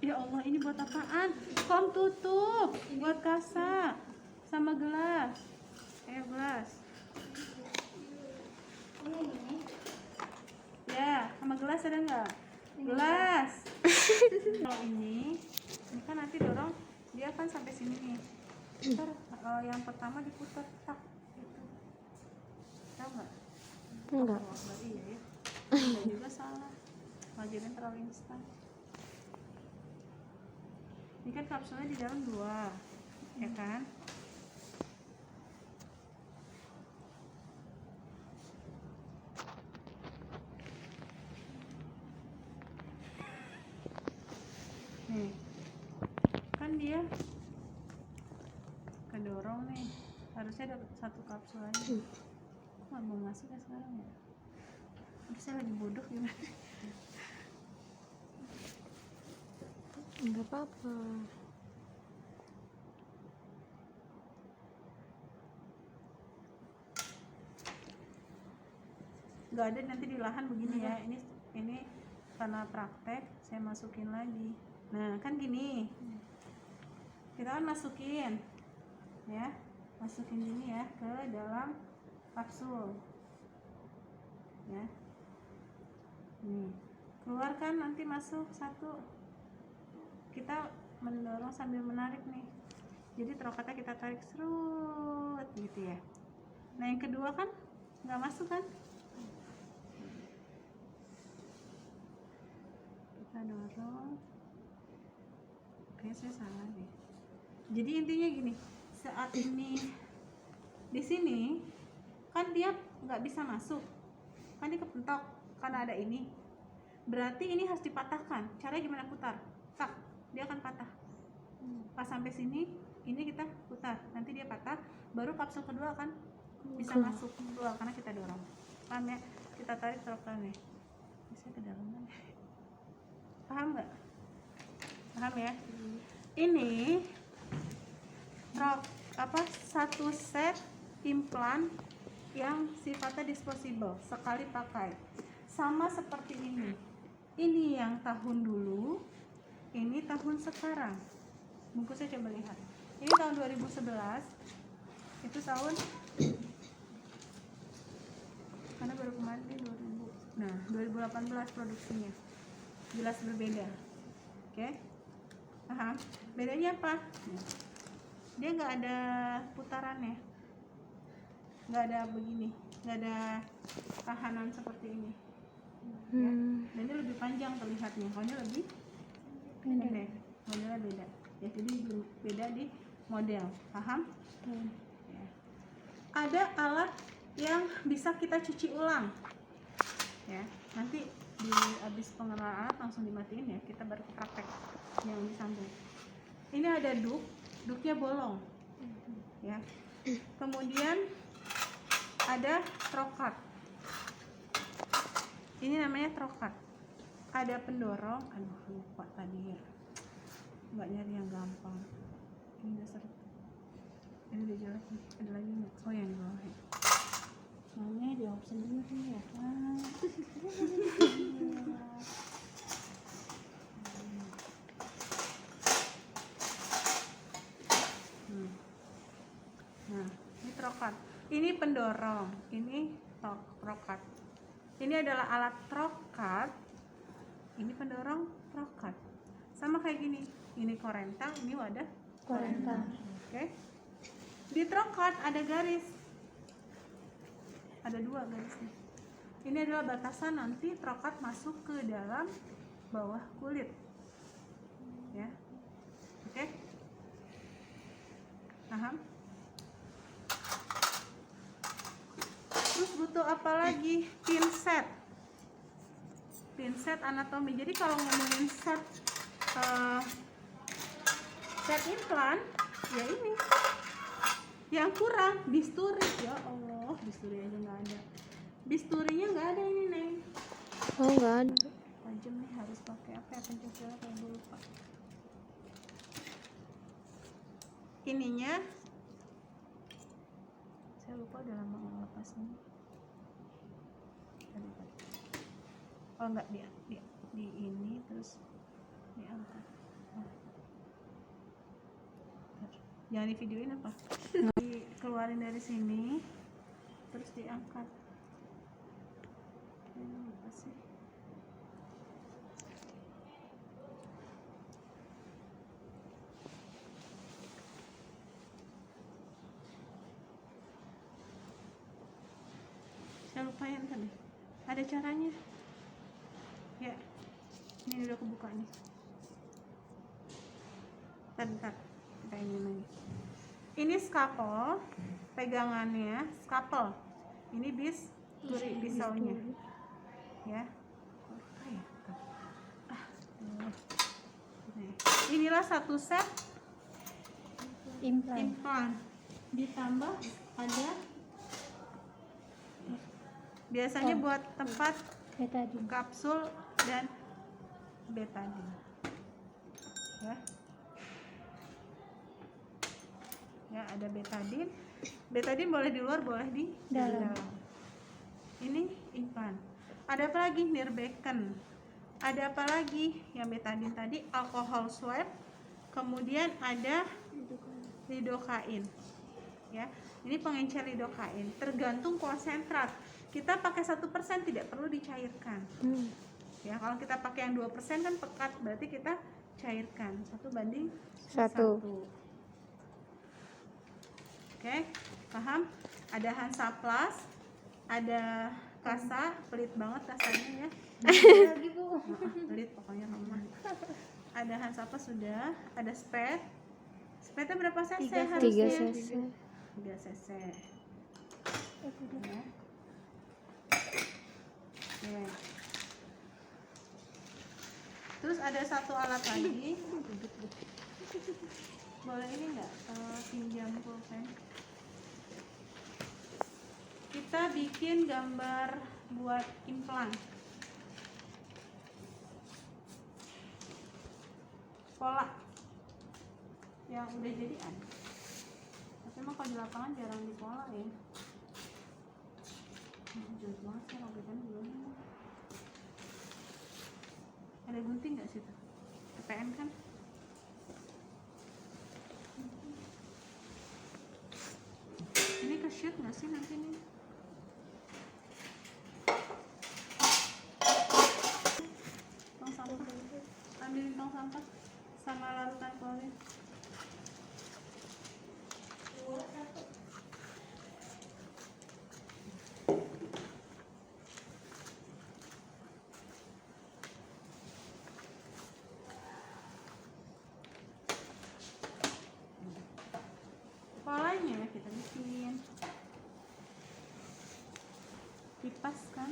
Ya Allah, ini buat apaan? Kom tutup. Buat kasa sama gelas. Gelas. Ya, sama gelas ada nggak? Gelas. Kalau ini kan nanti dorong, dia kan sampai sini nih. Ntar yang pertama diputar tak gitu. Tahu nggak? Enggak. Oh, berarti ya. Enggak juga salah. Wajarnya terlalu instan. Ini kan kapsulnya di dalam 2, ya kan? Nih, kan dia kedorong nih. Harusnya ada 1 kapsul lagi. Kok nggak mau masuk ya sekarang ya? Aduh, saya lagi bodoh gimana? Enggak apa-apa. Nggak ada, nanti di lahan begini ya. Ini karena praktek saya masukin lagi. Nah kan gini, kita kan masukin ya, masukin gini ya ke dalam kapsul ya. Nih keluarkan, nanti masuk 1. Kita mendorong sambil menarik nih, jadi trokatnya kita tarik serut gitu ya. Nah yang kedua kan nggak masuk kan, kita dorong. Kayaknya saya salah deh. Jadi intinya gini, saat ini di sini kan dia nggak bisa masuk, kan dia kepentok karena ada ini. Berarti ini harus dipatahkan. Caranya gimana? Putar, tak, dia akan patah. Pas sampai sini, ini kita putar, nanti dia patah, baru kapsul kedua akan bisa masuk keluar karena kita dorong. Paham ya? Kita tarik trokalnya. Bisa ke dalam kan? Paham nggak? Paham ya? Ini satu set implan yang sifatnya disposable, sekali pakai, sama seperti ini. Ini yang tahun dulu, ini tahun sekarang. Bungkusnya coba lihat. Ini tahun 2011, itu tahun, karena baru kemarin ini 2000. Nah 2018 produksinya, jelas berbeda. Oke, paham? Bedanya apa? Dia nggak ada putarannya, nggak ada begini, nggak ada tahanan seperti ini ya. Dan ini lebih panjang terlihatnya, kalau ini lebih pendek, modelnya beda ya. Jadi beda di model, paham? Ya. Ada alat yang bisa kita cuci ulang ya, nanti di habis pengenalan alat langsung dimatiin ya, kita baru ke praktek yang disambung. Ini ada duknya bolong ya. Kemudian ada trokat, ini namanya trokat. Ada pendorong, aduh lupa tadi ya, nggak nyari yang gampang. Ini dasar, ini udah jelas nih. Ada lagi nggak? Oh yang di bawah ya, soalnya jawab sendiri ya kan. Nah ini trokat, ini pendorong, ini trokat. Ini adalah alat trokat, ini pendorong trokat. Sama kayak gini, ini korentang, ini wadah korentang. Oke. Di trokat ada garis, ada 2 garisnya. Ini adalah batasan nanti trokat masuk ke dalam bawah kulit ya. Oke, paham? Terus butuh apa lagi? Pinset anatomi. Jadi kalau ngomongin set implan ya, ini yang kurang bisturi. Ya Allah, bisturi aja nggak ada, bisturinya nggak ada ini Neng. Oh nggak ada. Tajam nih, harus pakai apa ya, pencocolan kayak dulu Pak. Ininya saya lupa, udah lama nggak lepas ini. Oh enggak, di ini terus diangkat. Jangan di videoin apa? Dikeluarin dari sini, terus diangkat. Ini apa sih? Saya lupa yang tadi. Ada caranya. Ya, ini udah kebuka nih. Bentar, kita ini lagi. Ini scalpel, pegangannya scalpel. Ini pisaunya, ya. Nih. Inilah satu set implan. Ditambah ada biasanya buat tempat kapsul dan betadine. Ya. Ya, ada betadine. Betadine boleh di luar, boleh di dalam. Ini implan. Ada apa lagi? Nirbeken. Ada apa lagi? Yang betadine tadi, alkohol swab. Kemudian ada lidokain. Ya, ini pengencer lidokain. Tergantung konsentrat. Kita pakai 1%, tidak perlu dicairkan. Ya, kalau kita pakai yang 2% kan pekat, berarti kita cairkan 1:1. Oke, paham? Ada Hansaplast, ada Kasa, pelit banget kasanya ya. Lagi Bu. Pelit pokoknya lemah. Ada Hansaplast sudah, ada Spet. Spetnya berapa cc 3 harusnya? cc. 3 cc. Ya. Ya. Terus ada satu alat lagi. Boleh ini enggak? Pinjam pulpen. Kita bikin gambar buat implan. Pola yang udah jadian. Tapi emang kalau di lapangan jarang dipolain. Jelas banget sih robekan belum. Ada gunting nggak sih tuh? TPN kan? Ini ke shoot nggak sih nanti nih? Tong sampah, ambilin tong sampah sama larutan klorin. Polanya kita bikin kipas kan.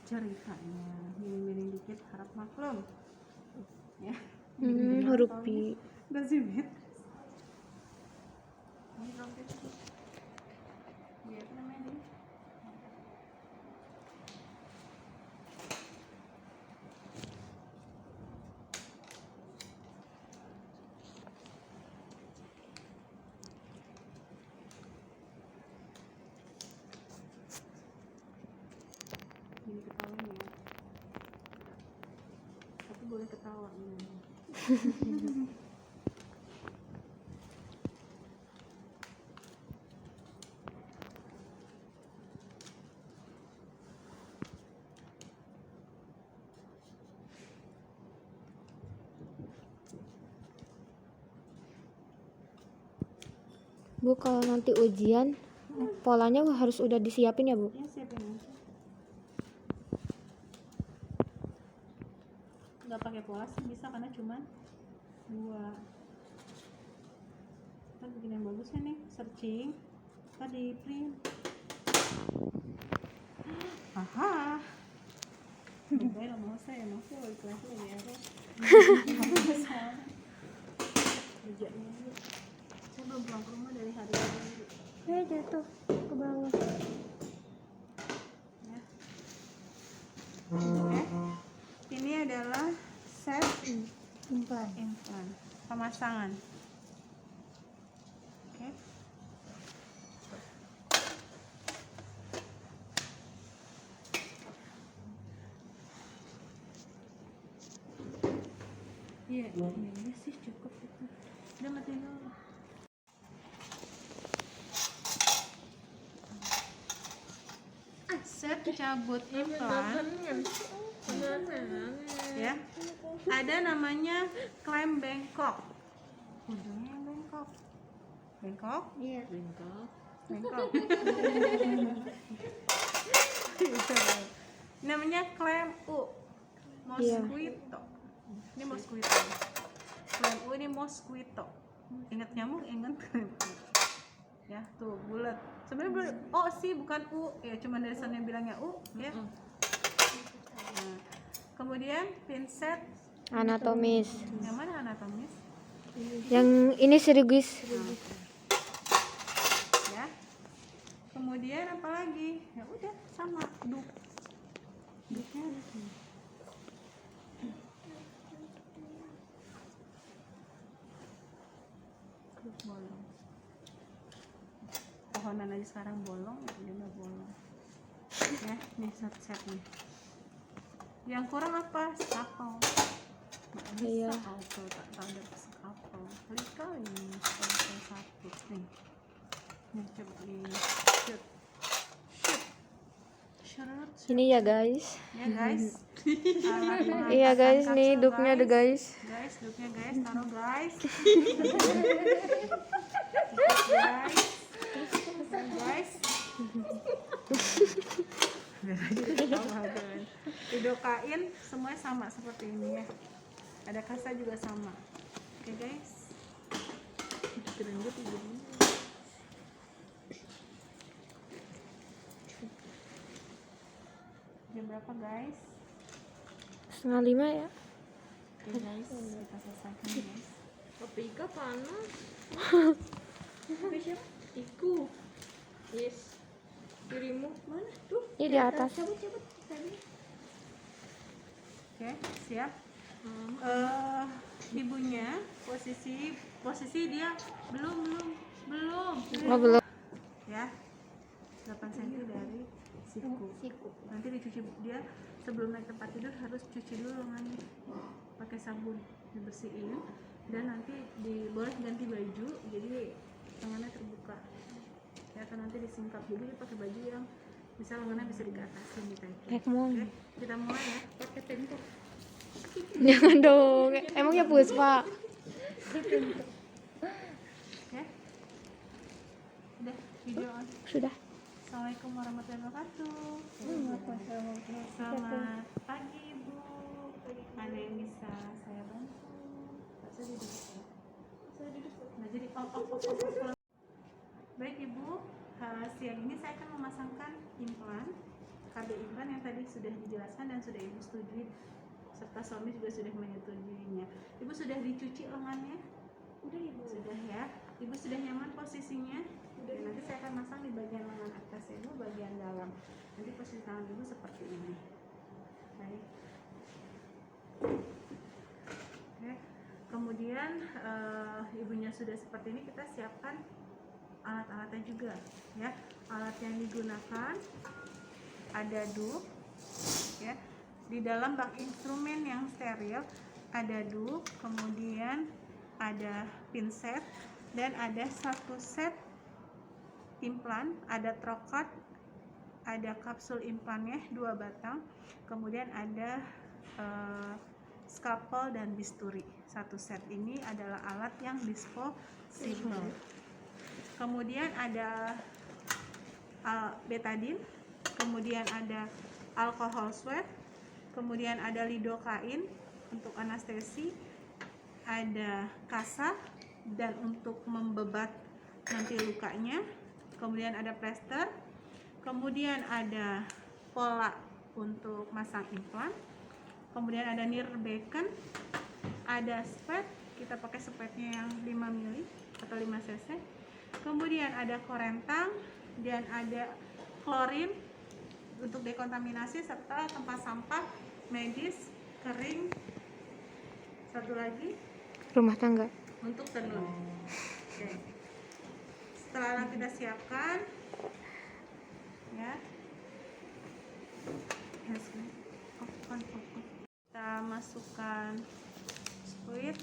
Ceritanya miring-miring dikit, harap maklum ya. Huruf P. Berzimit ini rompet biar namanya ini. Ini ketahuan ya, tapi boleh ketawa ini. Bu, kalau nanti ujian polanya harus udah disiapin ya Bu? Ya siapin aja, nggak pakai pola sih bisa karena cuman 2. Kita bikin yang bagusnya nih, searching kita di print. Haha, baik lah mau saya masih lagi kelas lagi apa kerjanya dulu. Saya belum pulang ke rumah dari hari ini. Jatuh ke bawah. Ya. Oke, ini adalah set Implan. implan pemasangan. Oke. Iya, ini sih cukup itu. Udah mati dulu. Set cabut implan ya. Ada namanya klaim bengkok. Ujungnya yang bengkok. Bengkok? Iya. Bengkok. Namanya klaim U. Mosquito. Ini mosquito. Klaim U ini mosquito. Ingat nyamuk, ingat klaim U. Ya, tuh bulat. Sebenarnya bulat. Oh sih, bukan U. Ya, cuma dari sana yang bilangnya U, ya. Nah, kemudian pinset Anatomis. yang mana anatomis? Yang ini serius. Ya. Kemudian apa lagi? Ya udah sama duk. Duknya ada sini. Duk bolong. Pohonan aja sekarang bolong, ya udah nggak bolong. Ya, nih set nih. Yang kurang apa? Skapel. Nggak bisa Iya. auto, tak ada skapel. Kali kali skapel satu nih. Nih coba di shoot. Ini ya guys. Ya guys. Iya guys, nih duknya ada guys. Guys, duknya guys, taruh guys. Guys. Didokain semuanya sama seperti ini ya. Ada kasa juga sama. Oke guys. Jam berapa guys? 4:30 ya. Oke guys, kita selesaikan guys. Kopi Ika panas. Iku. Yes. Dirimu mana? Tuh. Ini di atas. Cabut tadi. Oke, siap. Ibunya posisi dia belum Oh belum. ya 8 cm dari siku. Nanti dicuci dia sebelum naik tempat tidur harus cuci dulu lengannya pakai sabun, dibersihin dan nanti boleh ganti baju jadi lengannya terbuka ya, atau nanti disingkap jadi dia pakai baju yang bisa lengannya bisa dikatasin gitu. Oke, kita mulai ya. Pakai tempo. Jangan dong. Emangnya Puspa? Oke. Udah video on. Sudah. Assalamualaikum warahmatullahi wabarakatuh. Selamat pagi Ibu. Ada yang bisa saya bantu? Nggak usah duduk ya. Nah, jadi oh. Baik Ibu, siang ini saya akan memasangkan implan KB implan yang tadi sudah dijelaskan dan sudah Ibu setujui serta suami juga sudah menyetujuinya. Ibu sudah dicuci lengannya? Udah Ibu. Sudah ya. Ibu sudah nyaman posisinya? Udah. Nanti saya akan masang di bagian lengan atas Ibu, bagian dalam. Nanti posisi tangan Ibu seperti ini. Baik. Oke. Kemudian ibunya sudah seperti ini, kita siapkan alat-alatnya juga ya. Alat yang digunakan ada duk ya. Di dalam bak instrumen yang steril ada duk, kemudian ada pinset dan ada satu set implan, ada trokat, ada kapsul implannya 2 batang, kemudian ada scalpel dan bisturi. Satu set ini adalah alat yang disposable. Kemudian ada betadine, kemudian ada alkohol swab, kemudian ada lidokain untuk anestesi, ada kasa dan untuk membebat nanti lukanya, kemudian ada plester, kemudian ada pola untuk masang implan, kemudian ada nirbecken, ada spet, kita pakai spetnya yang 5 mili atau 5 cc, kemudian ada korentang dan ada klorin untuk dekontaminasi serta tempat sampah medis kering, satu lagi Rumah tangga. untuk tenun. Oke. Setelah kita siapkan ya, kita masukkan fluid.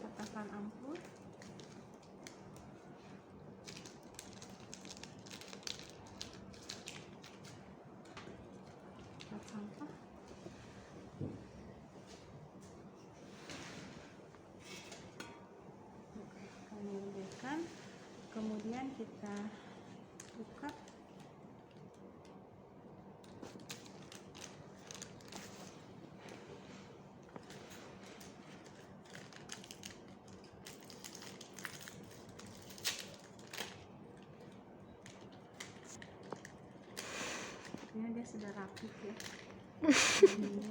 Katakan ampun. Tempat sampah. Kami rendahkan. Kemudian kita buka. Ini dia sudah rapih ya. Ini.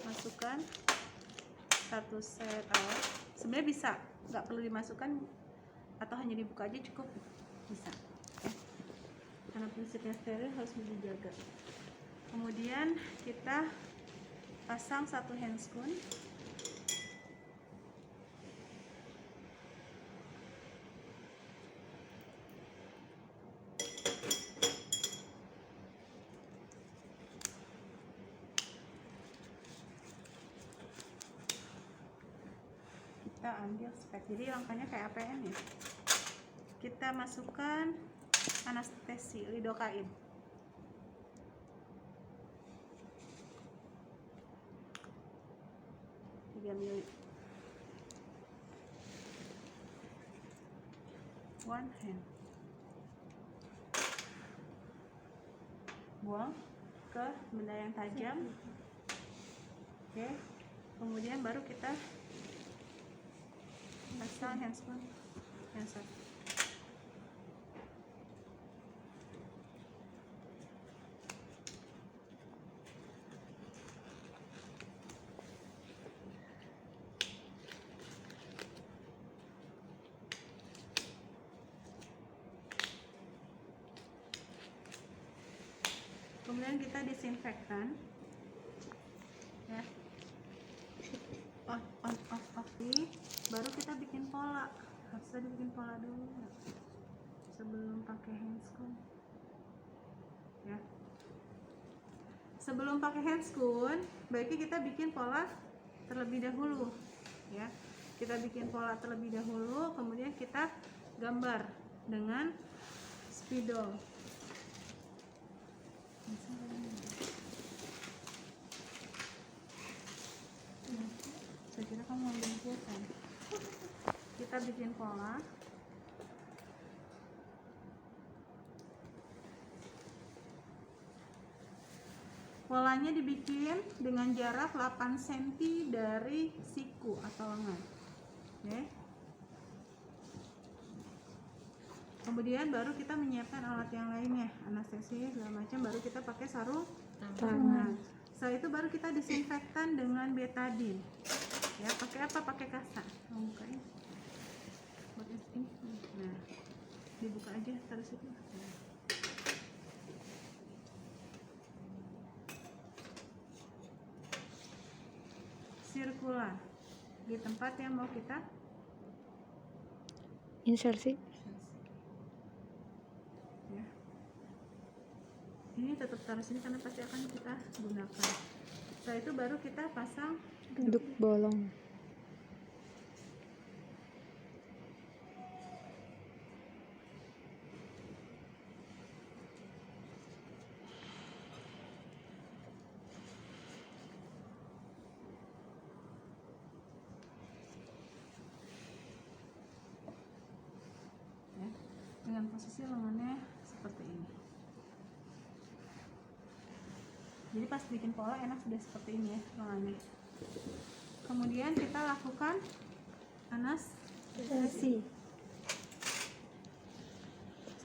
Masukkan satu set air. Sebenarnya bisa, nggak perlu dimasukkan atau hanya dibuka aja cukup, bisa. Oke. Karena prinsipnya steril harus dijaga. Kemudian kita pasang satu handscoon. Kita ambil spek, jadi langkahnya kayak APM ya. Kita masukkan anestesi lidokain. Ml. 1 hand. Buang ke benda yang tajam. Oke. Kemudian baru kita pasang handscoon yang satu. Kemudian kita disinfektan ya, on off. Baru kita bikin pola. Harusnya dibikin pola dulu sebelum pakai handscoon ya. Sebelum pakai handscoon baiknya kita bikin pola terlebih dahulu ya. Kita bikin pola terlebih dahulu, kemudian kita gambar dengan spidol. Saya kira kamu mau kan. Kita bikin pola. Polanya dibikin dengan jarak 8 cm dari siku atau lengan. Oke. Kemudian baru kita menyiapkan alat yang lainnya, anestesi segala macam, baru kita pakai sarung tangan. Setelah itu baru kita disinfektan dengan betadine. Ya, pakai apa? Pakai kasa. Mau bukain? Buat ini. Nah, dibuka aja terus itu. Sirkular di tempat yang mau kita Insersi. ya. Ini tetap taruh sini karena pasti akan kita gunakan. Setelah itu baru kita pasang Duk bolong. ya, dengan posisi lengannya seperti ini. Jadi pas bikin pola enak sudah seperti ini ya lengannya. Kemudian kita lakukan anestesi.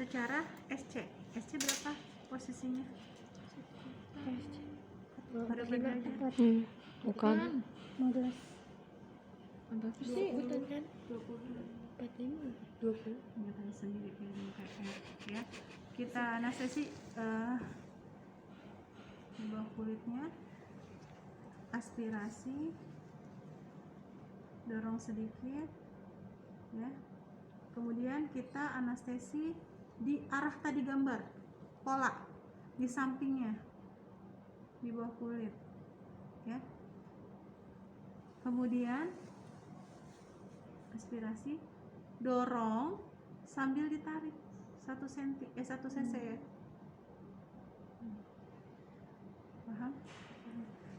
secara SC. SC berapa posisinya? Pada derajat. Bukan. 15 Sih, 20 kan? 20 Ya, tahu sendiri ya. Kita anestesi di bawah kulitnya, aspirasi, dorong sedikit, ya. Kemudian kita anestesi di arah tadi gambar, pola di sampingnya, di bawah kulit, ya. Kemudian aspirasi, dorong sambil ditarik 1 cc ya. Paham?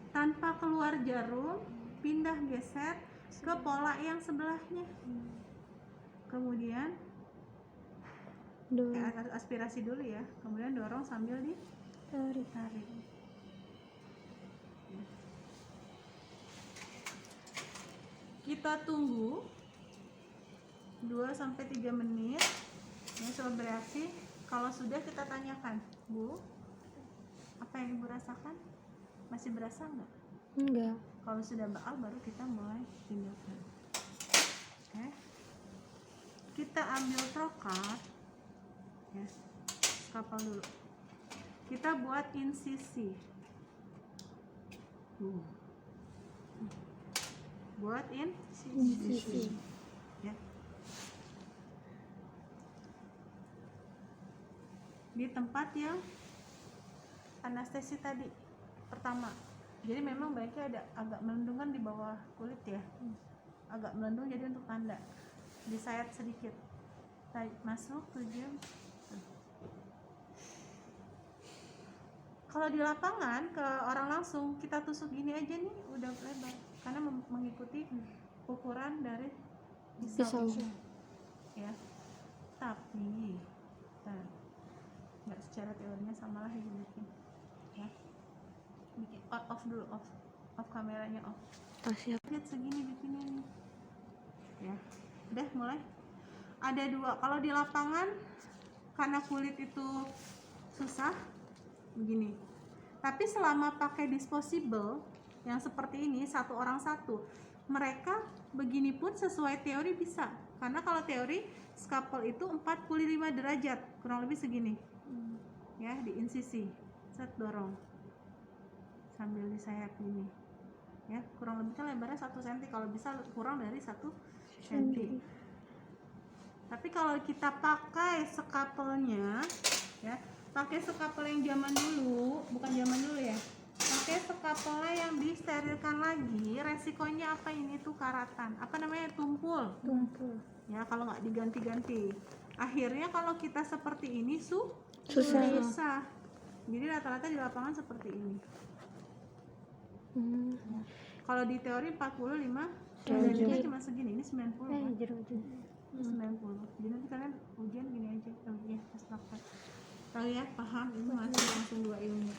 Tanpa keluar jarum, pindah geser ke pola yang sebelahnya. Kemudian aspirasi dulu ya, kemudian dorong sambil ditarik. Kita tunggu 2-3 menit. Ini coba bereaksi. Kalau sudah kita tanyakan, Bu, apa yang Ibu rasakan? Masih berasa nggak? Enggak. Kalau sudah baal baru kita mulai tindakan. Oke. Kita ambil trokat, ya, skapel dulu. Kita buat insisi. Buat insisi. Ya. Di tempat yang anestesi tadi pertama. Jadi memang baiknya ada agak melendung kan di bawah kulit ya. Agak melendung jadi untuk tanda. Disayat sedikit. Tarik masuk 7. Kalau di lapangan ke orang langsung kita tusuk gini aja nih udah lebar karena mengikuti ukuran dari pisau. Ya. Tapi nggak secara teorinya sama lah bikin, ya. Bikin off dulu, off kameranya, off. Siap. Lihat segini bikinnya nih, ya. Udah mulai. Ada 2. Kalau di lapangan karena kulit itu susah begini. Tapi selama pakai disposable yang seperti ini, 1 orang 1, mereka begini pun sesuai teori bisa. Karena kalau teori skapel itu 45 derajat, kurang lebih segini. Ya, di insisi. Set dorong. Sambil disayat gini. Ya, kurang lebih kan lebarnya 1 cm, kalau bisa kurang dari 1 cm. Tapi kalau kita pakai skapelnya, ya, pakai skapel yang zaman dulu, bukan zaman dulu ya. Pakai skapelnya yang disterilkan lagi, resikonya apa ini tuh karatan. Apa namanya? Tumpul. Ya, kalau nggak diganti-ganti. Akhirnya kalau kita seperti ini susah. Jadi rata-rata di lapangan seperti ini. Ya. Kalau di teori 45 dan kita cuma segini, ini 90 kan? 90. Jadi nanti kalian ujian gini aja. Ya, pas praktek. Tahu ya, paham? Ini masih langsung 2 ilmu.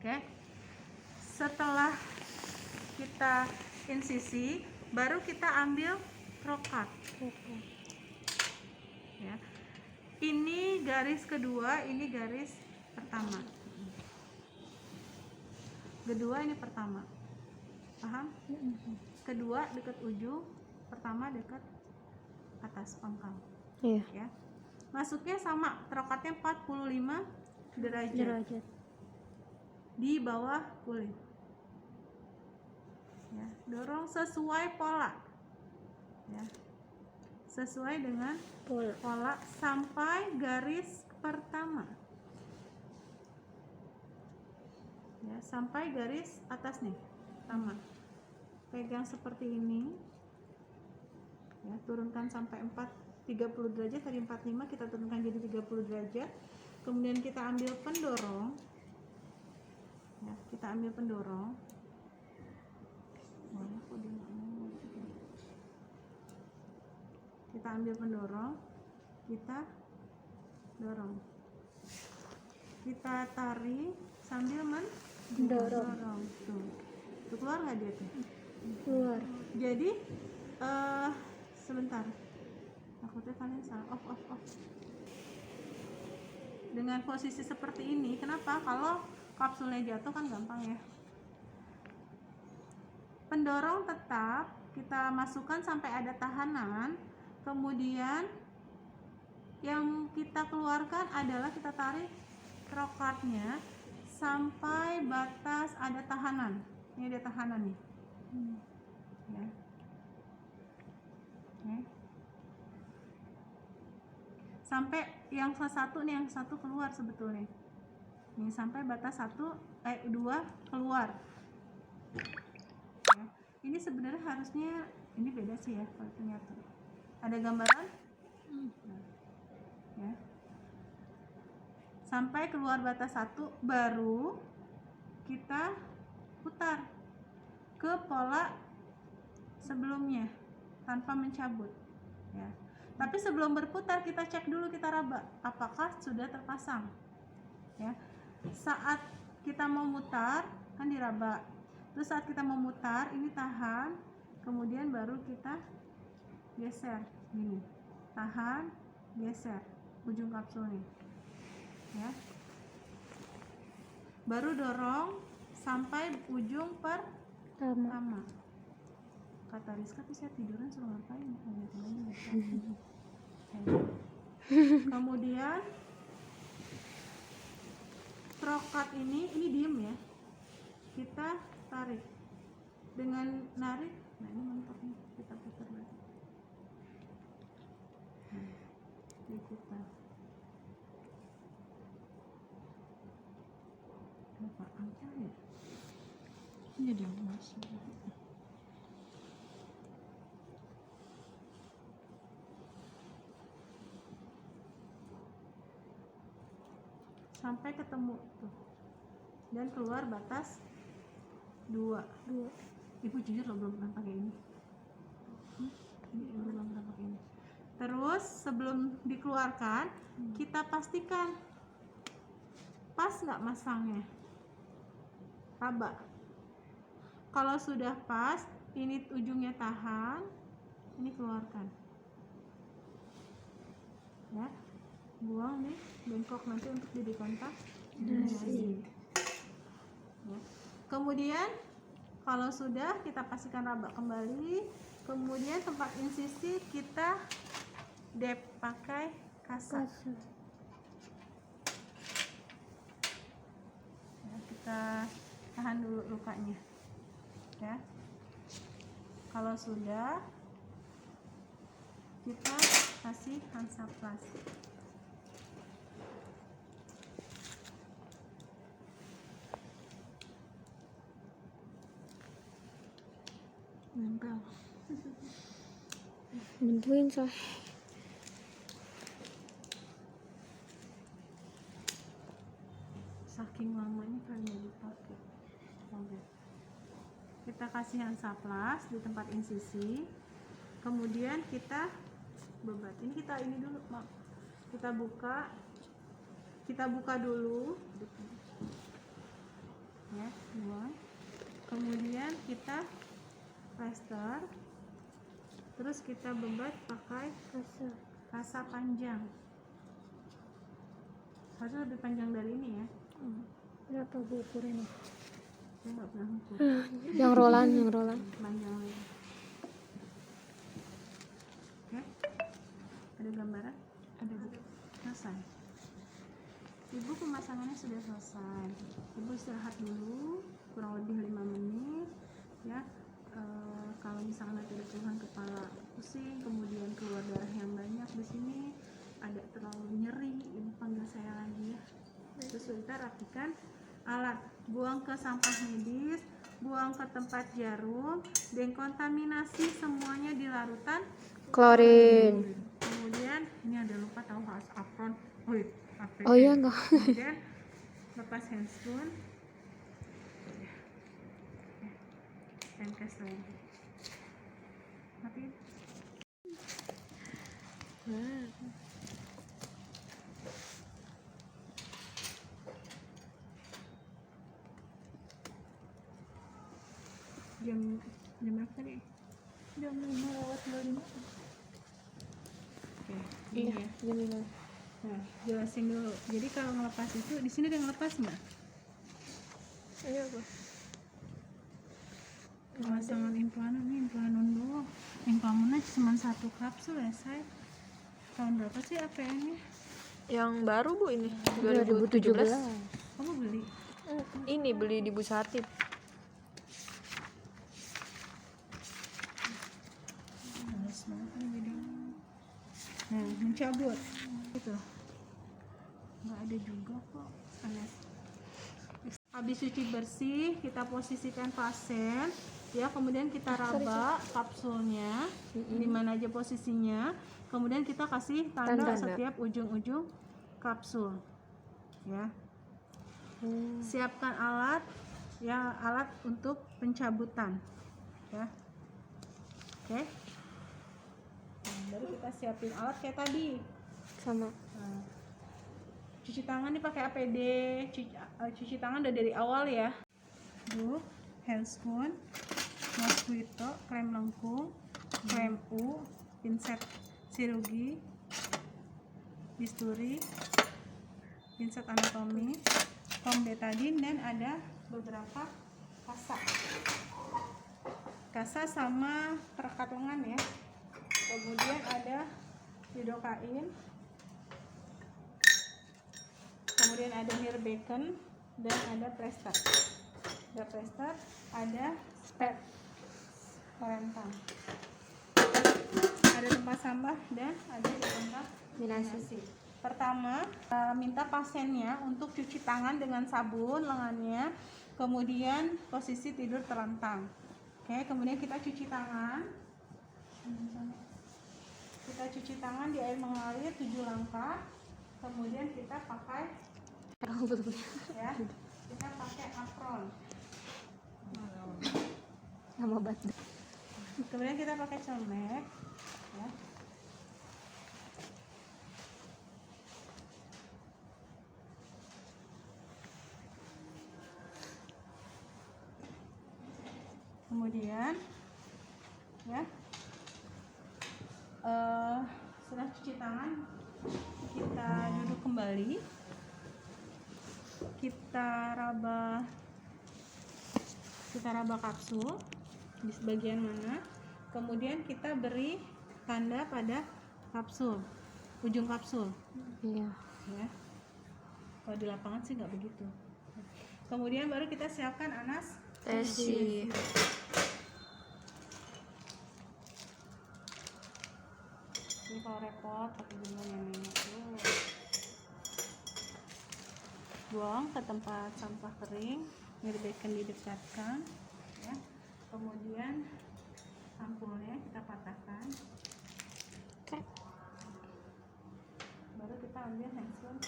Oke. Setelah kita insisi, baru kita ambil trokat. Ya. Ini garis kedua, ini garis pertama. Kedua ini pertama. Paham? Kedua dekat ujung, pertama dekat atas pangkal. Iya. Ya. Masuknya sama, trokatnya 45 derajat. Di bawah kulit. Ya, dorong sesuai pola. Ya. Sesuai dengan pola sampai garis pertama. Ya, sampai garis atas nih, pertama. Pegang seperti ini. Ya, turunkan sampai 30 derajat, tadi 45 kita turunkan jadi 30 derajat. Kemudian kita ambil pendorong. Ya, kita ambil pendorong. Kita ambil pendorong, kita dorong. Kita tarik sambil mendorong. Tuh keluar nggak dia tuh? Keluar. Jadi sebentar. Takutnya kalian salah. Off. Dengan posisi seperti ini, kenapa? Kalau kapsulnya jatuh kan gampang ya. Pendorong tetap kita masukkan sampai ada tahanan, kemudian yang kita keluarkan adalah kita tarik trokardnya sampai batas ada tahanan. Ini ada tahanan nih. Ya. Oke. Sampai yang satu nih, yang satu keluar sebetulnya. Nih sampai batas 2 keluar. Ya. Ini sebenarnya harusnya ini beda sih ya kalau ternyata. Ada gambaran? Nah. Ya. Sampai keluar batas 1 baru kita putar ke pola sebelumnya tanpa mencabut ya. Tapi sebelum berputar kita cek dulu, kita raba apakah sudah terpasang ya. Saat kita mau mutar kan diraba, terus saat kita mau mutar ini tahan, kemudian baru kita geser gini, tahan, geser ujung kapsulnya ya, baru dorong sampai ujung pertama. Kata Rizka tuh saya tiduran suruh ngapain? Kemudian trokard ini diem ya, kita tarik dengan narik. Nah ini mantap nih, kita putar lagi. Diputar. Apa angka ya? Ini dia masuk. Sampai ketemu tuh dan keluar batas 2. Ibu jujur loh belum pernah pakai ini. Ini belum pernah pakai ini. Terus sebelum dikeluarkan kita pastikan pas nggak masangnya, raba. Kalau sudah pas, ini ujungnya tahan, ini keluarkan ya, buang nih bengkok nanti untuk jadi kontak nasi ya. Kemudian kalau sudah kita pastikan raba kembali, kemudian tempat insisi kita dep pakai kasa ya, kita tahan dulu lukanya ya. Kalau sudah kita kasih Hansaplast. Nempel. Bantuin saya. Saking lamanya kali nggak dipakai. Oke. Kita kasih Hansaplast di tempat insisi, kemudian kita bebat. Ini kita ini dulu, Mak. Kita buka dulu ya, buang. Kemudian kita plester, terus kita bebat pakai kasa panjang. Harusnya lebih panjang dari ini ya. Berapa bu ukurannya? Saya nggak pernah ukur. Yang rolan. Panjang lagi. Oke, ada gambaran? Ada bu. Selesai. Ibu pemasangannya sudah selesai. Ibu istirahat dulu kurang lebih 5 menit ya. Kalau misalnya ada keluhan kepala pusing, kemudian keluar darah yang banyak di sini, ada terlalu nyeri, ibu panggil saya lagi ya. Terus kita rapikan alat, buang ke sampah medis, buang ke tempat jarum, dekontaminasi semuanya di larutan Klorin. Kemudian ini ada lupa tahu harus apron. Oh iya enggak. Kemudian lepas handscoon, handcase lagi. Mati. Jam berapa tadi? Jam 5:25. Oke, Iya, ini ya. gini loh. Nah, jelasin dulu. Jadi kalau ngelepas itu di sini ada ngelepas nggak? Iya, Bu. Pemasangan implanan nih, implanan dulu. Implanannya cuma 1 kapsul ya, say. Tahun berapa sih APN-nya? Yang baru, Bu, ini. 2017. Kamu beli? Ini beli di Busatip. Males banget nih video. Nah, mencabut. Gitu. Nggak ada juga kok. Aneh. Habis cuci bersih, kita posisikan pasien. Ya, kemudian kita raba kapsulnya di mana aja posisinya. Kemudian kita kasih tanda Tanda. setiap ujung-ujung kapsul. Ya. Siapkan alat, ya, alat untuk pencabutan. Ya. Oke. Nah, baru kita siapin alat kayak tadi. Sama. Nah, cuci tangan nih pakai APD. Cuci tangan udah dari awal ya. Dulu handscoon, mosquito, krem lengkung, krem U, pinset sirugi, bisturi, pinset anatomi, pom betadine, dan ada beberapa kasa sama perekat lengan ya. Kemudian ada lidocain, kemudian ada Nirbecken, dan ada plester. Ada plester, ada spet, perentang, ada tempat sampah, dan ada tempat Minasi. Pertama, minta pasiennya untuk cuci tangan dengan sabun lengannya, kemudian posisi tidur terlentang. Oke, kemudian kita cuci tangan. Kita cuci tangan di air mengalir 7 langkah. Kemudian kita pakai ya, kita pakai apron. Sama batu. Kemudian kita pakai celemek ya. Kemudian ya, setelah cuci tangan kita duduk kembali, kita raba kapsul di bagian mana, kemudian kita beri tanda pada kapsul, ujung kapsul. Iya. Ya, kalau di lapangan sih nggak begitu. Kemudian baru kita siapkan Tesi. Ini kalau repot pakai gula nenek tuh. Buang ke tempat sampah kering, Nirbecken didekatkan ya. Kemudian sampulnya kita patahkan. Baru kita ambil handphone.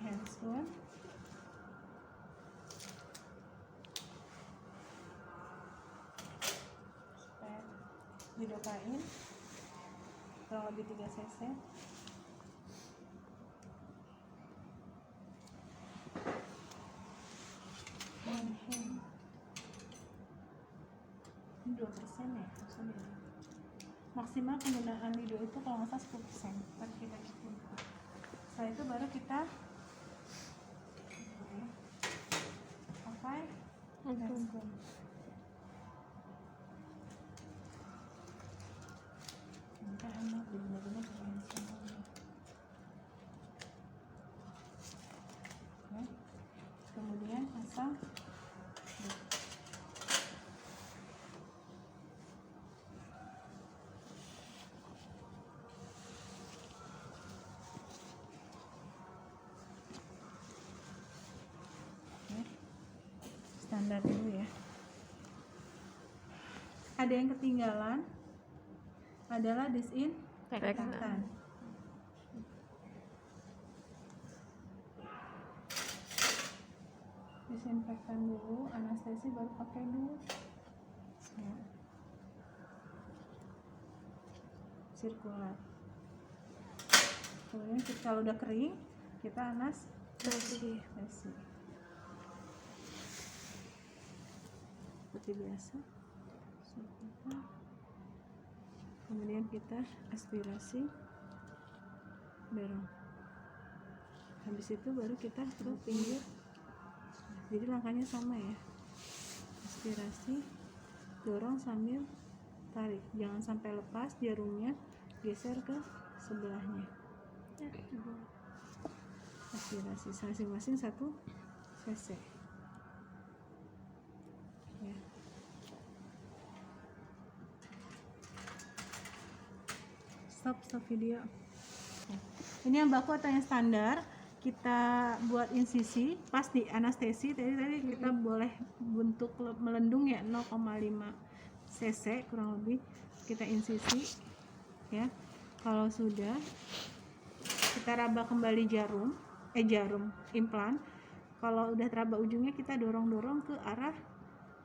Handphone. Lidocain kurang lebih 3 cc. Ini 2% ya maksudnya. Maksimal penggunaan lido itu kalau nggak salah 10%. Tapi kita hitung. Setelah itu baru kita pakai handphone. Nanti enak benar-benar handphone. Kemudian pasang standar dulu ya. Ada yang ketinggalan adalah disinfektan. Disinfektan dulu, anestesi baru pakai dus. Ya. Sirkular. Kemudian kalau udah kering, kita Anestesi. anestesi. Seperti biasa. Kemudian kita aspirasi, dorong. Habis itu baru kita ke pinggir. Jadi langkahnya sama ya. Aspirasi, dorong sambil tarik. Jangan sampai lepas jarumnya, geser ke sebelahnya. Aspirasi masing-masing 1 cc. Ya. Stop video. Ini yang baku atau yang standar. Kita buat insisi pas di anestesi tadi kita boleh bentuk melendung ya 0,5 cc kurang lebih, kita insisi ya. Kalau sudah, kita raba kembali jarum implan. Kalau udah teraba ujungnya, kita dorong ke arah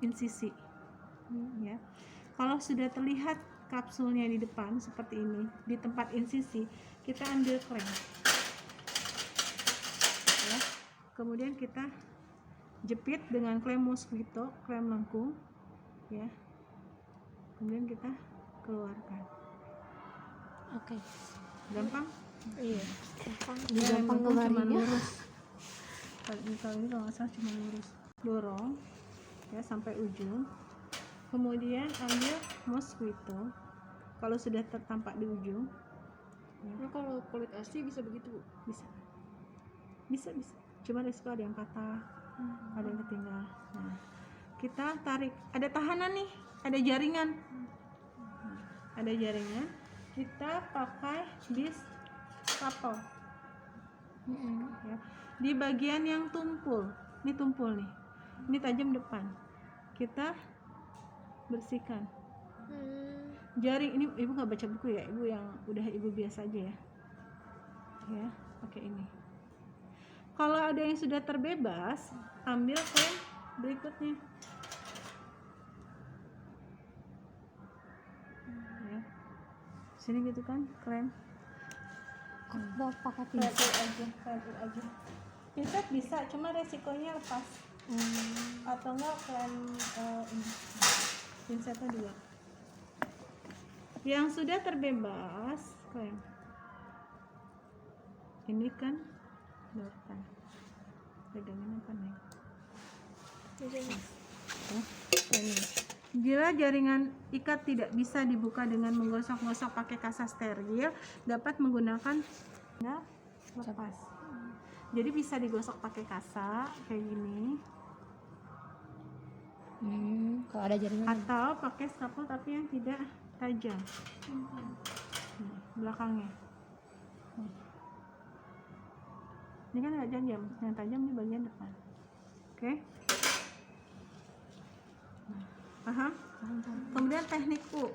insisi ya. Kalau sudah terlihat kapsulnya di depan seperti ini di tempat insisi, kita ambil klem ya. Kemudian kita jepit dengan klem mosquito, klem lengkung ya. Kemudian kita keluarkan. Oke. Gampang? Iya. Gampang. Dia Gampang lengkung cuma ngelarinya. lurus. Kalau ini kalau nggak salah cuma lurus. Dorong ya sampai ujung. Kemudian ambil mosquito. Kalau sudah tertampak di ujung, Nah, kalau kulit asli bisa begitu, Bu? bisa. Cuma risiko ada yang patah, ada yang ketinggalan. Nah, kita tarik. Ada tahanan nih, ada jaringan. Ada jaringan. Kita pakai bis couple. Ya. Di bagian yang tumpul, ini tumpul nih. Ini tajam depan. Kita bersihkan. Jaring ini ibu nggak baca buku ya, ibu yang udah ibu biasa aja ya pakai ini. Kalau ada yang sudah terbebas, ambil klem berikutnya ya. Sini gitu kan klem Pakai klem pinset. aja pinset bisa, cuma resikonya lepas atau enggak klem ini pinsetnya 2. Yang sudah terbebas klem ini kan dorkan, pegangin apa nih? Ini. Bila jaringan ikat tidak bisa dibuka dengan menggosok-gosok pakai kasa steril, dapat menggunakan lepas. Jadi bisa digosok pakai kasa kayak gini, Kalau ada jaringan. atau pakai scalpel tapi yang tidak tajam. Belakangnya. Ini kan nggak tajam, yang tajam di bagian depan. Oke? Paham? Kemudian teknik U.